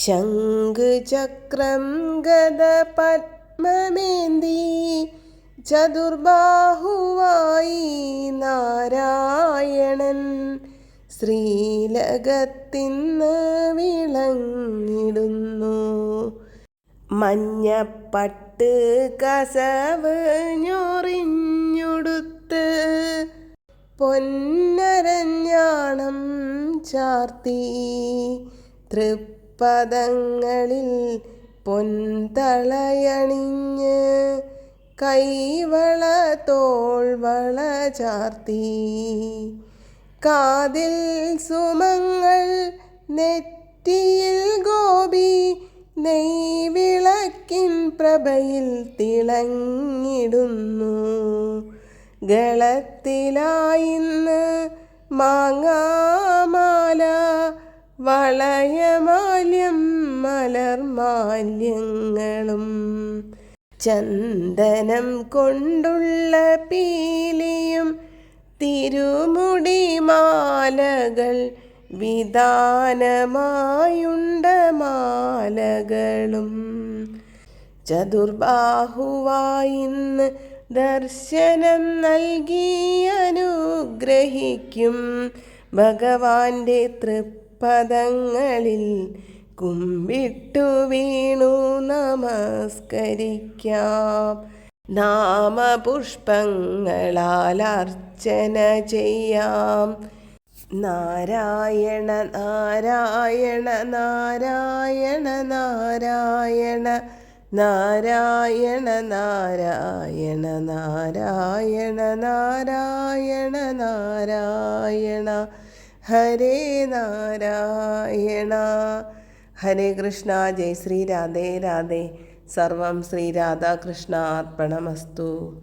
ശംഖുചക്രം ഗദ പത്മമേന്തി ചതുർബാഹുവായി നാരായണൻ ശ്രീലകത്തിന്ന് വിളങ്ങിടുന്നു. മഞ്ഞപ്പട്ട് കസവ് ഞൊറിഞ്ഞുടുത്ത് പൊന്നരഞ്ഞാണം ചാർത്തി തൃപ്പദങ്ങളിൽ പൊൻതളയണിഞ്ഞ് കൈവള തോൾവള ചാർത്തി കാതിൽ സുമങ്ങൾ നെറ്റിയിൽ ഗോപി നെയ്വിളക്കിൻ പ്രഭയിൽ തിളങ്ങിടുന്നു. ഗളത്തിലായിന്ന് മാങ്ങാമാല വളയമാല്യം മലർമാല്യങ്ങളും ചന്ദനം കൊണ്ടുള്ള പീലിയും തിരുമുടിമാലകൾ വിധാനമായുണ്ട മാലകളും ചതുർബാഹുവായിന്ന് ദർശനം നൽകി അനുഗ്രഹിക്കും ഭഗവാന്റെ തൃപ്പദങ്ങളിൽ കുമ്പിട്ടു വീണു നമസ്കരിക്കാം. നാമപുഷ്പങ്ങളാൽ അർച്ചന ചെയ്യാം. നാരായണ നാരായണ നാരായണ നാരായണ നാരായണ നാരായണ നാരായണ നാരായണ നാരായണ ഹരേ നാരായണ. ഹരേ കൃഷ്ണ. ജയ് ശ്രീ രാധേ രാധേ. സർവം ശ്രീ രാധാകൃഷ്ണ അർപ്പണമസ്തു.